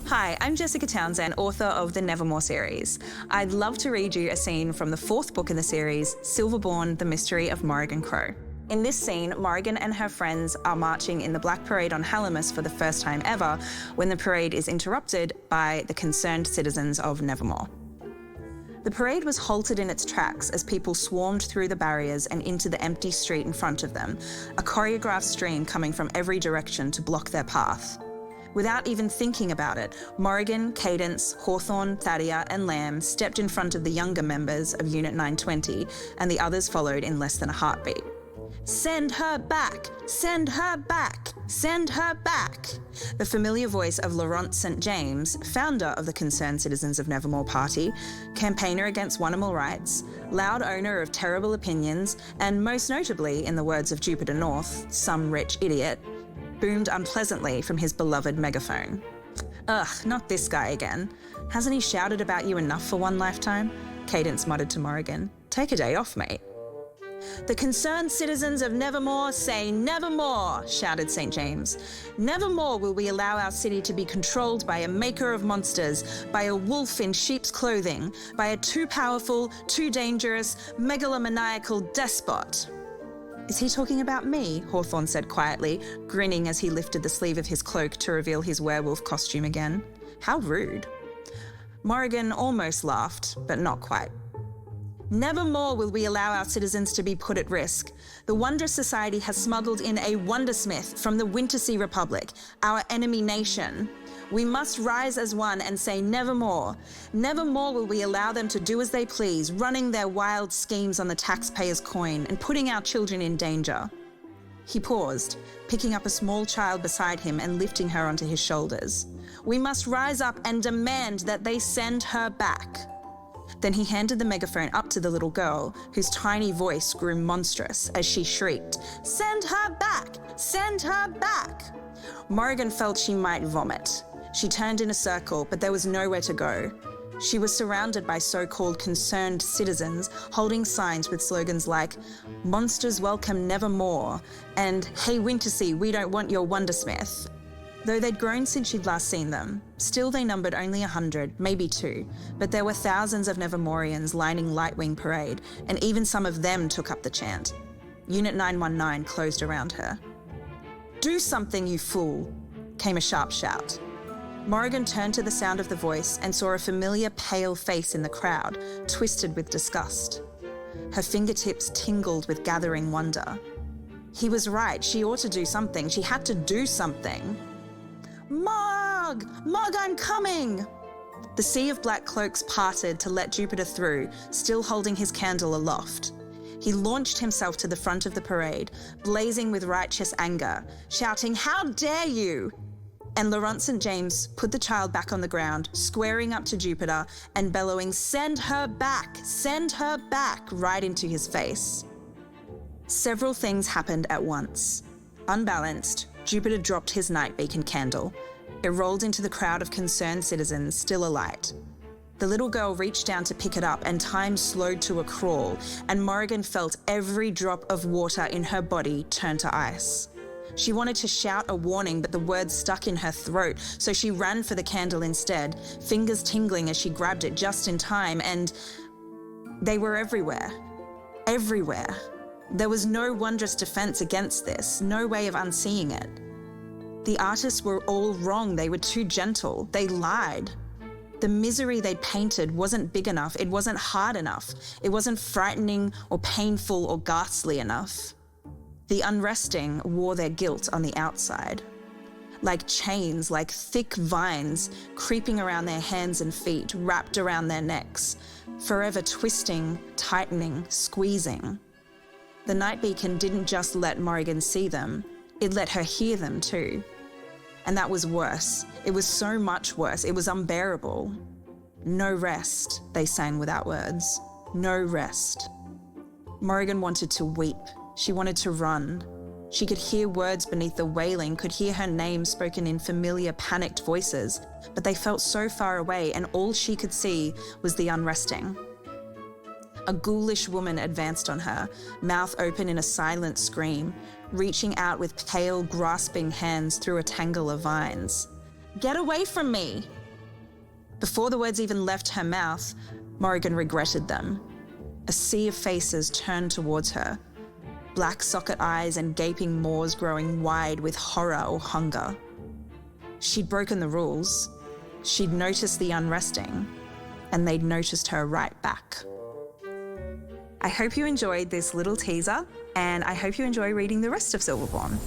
Hi, I'm Jessica Townsend, author of the Nevermoor series. I'd love to read you a scene from the fourth book in the series, Silverborn, the Mystery of Morrigan Crow. In this scene, Morrigan and her friends are marching in the Black Parade on Hallowmas for the first time ever, when the parade is interrupted by the concerned citizens of Nevermoor. The parade was halted in its tracks as people swarmed through the barriers and into the empty street in front of them, a choreographed stream coming from every direction to block their path. Without even thinking about it, Morrigan, Cadence, Hawthorne, Thadia and Lamb stepped in front of the younger members of Unit 920, and the others followed in less than a heartbeat. "Send her back! Send her back! Send her back!" The familiar voice of Laurent St. James, founder of the Concerned Citizens of Nevermoor Party, campaigner against animal rights, loud owner of terrible opinions, and most notably, in the words of Jupiter North, some rich idiot, boomed unpleasantly from his beloved megaphone. "Ugh, not this guy again. Hasn't he shouted about you enough for one lifetime?" Cadence muttered to Morrigan. "Take a day off, mate." "The concerned citizens of Nevermoor say nevermore," shouted St. James. "Nevermore will we allow our city to be controlled by a maker of monsters, by a wolf in sheep's clothing, by a too powerful, too dangerous, megalomaniacal despot." "Is he talking about me?" Hawthorne said quietly, grinning as he lifted the sleeve of his cloak to reveal his werewolf costume again. How rude. Morrigan almost laughed, but not quite. "Nevermore will we allow our citizens to be put at risk. The Wondrous Society has smuggled in a wondersmith from the Wintersea Republic, our enemy nation. We must rise as one and say nevermore. Nevermore will we allow them to do as they please, running their wild schemes on the taxpayer's coin and putting our children in danger." He paused, picking up a small child beside him and lifting her onto his shoulders. "We must rise up and demand that they send her back." Then he handed the megaphone up to the little girl, whose tiny voice grew monstrous as she shrieked, "Send her back! Send her back!" Morrigan felt she might vomit. She turned in a circle, but there was nowhere to go. She was surrounded by so-called concerned citizens holding signs with slogans like, "Monsters welcome nevermore," and "Hey Wintersea, we don't want your wondersmith." Though they'd grown since she'd last seen them, still they numbered only 100, maybe 2, but there were thousands of Nevermorians lining Lightwing Parade, and even some of them took up the chant. Unit 919 closed around her. "Do something, you fool," came a sharp shout. Morrigan turned to the sound of the voice and saw a familiar pale face in the crowd, twisted with disgust. Her fingertips tingled with gathering wonder. He was right, she ought to do something. She had to do something. "Morg! Morg, I'm coming!" The sea of black cloaks parted to let Jupiter through, still holding his candle aloft. He launched himself to the front of the parade, blazing with righteous anger, shouting, "How dare you!" And Laurent St. James put the child back on the ground, squaring up to Jupiter and bellowing, "Send her back! Send her back!" right into his face. Several things happened at once. Unbalanced, Jupiter dropped his night beacon candle. It rolled into the crowd of concerned citizens, still alight. The little girl reached down to pick it up and time slowed to a crawl, and Morrigan felt every drop of water in her body turn to ice. She wanted to shout a warning, but the words stuck in her throat, so she ran for the candle instead, fingers tingling as she grabbed it just in time, and they were everywhere. Everywhere. There was no wondrous defense against this, no way of unseeing it. The artists were all wrong. They were too gentle. They lied. The misery they'd painted wasn't big enough. It wasn't hard enough. It wasn't frightening or painful or ghastly enough. The Unresting wore their guilt on the outside. Like chains, like thick vines, creeping around their hands and feet, wrapped around their necks, forever twisting, tightening, squeezing. The night beacon didn't just let Morrigan see them, it let her hear them too. And that was worse. It was so much worse. It was unbearable. "No rest," they sang without words. "No rest." Morrigan wanted to weep. She wanted to run. She could hear words beneath the wailing, could hear her name spoken in familiar, panicked voices, but they felt so far away, and all she could see was the Unresting. A ghoulish woman advanced on her, mouth open in a silent scream, reaching out with pale, grasping hands through a tangle of vines. "Get away from me!" Before the words even left her mouth, Morrigan regretted them. A sea of faces turned towards her, black socket eyes and gaping maws growing wide with horror or hunger. She'd broken the rules. She'd noticed the unresting, and they'd noticed her right back. I hope you enjoyed this little teaser, and I hope you enjoy reading the rest of Silverborn.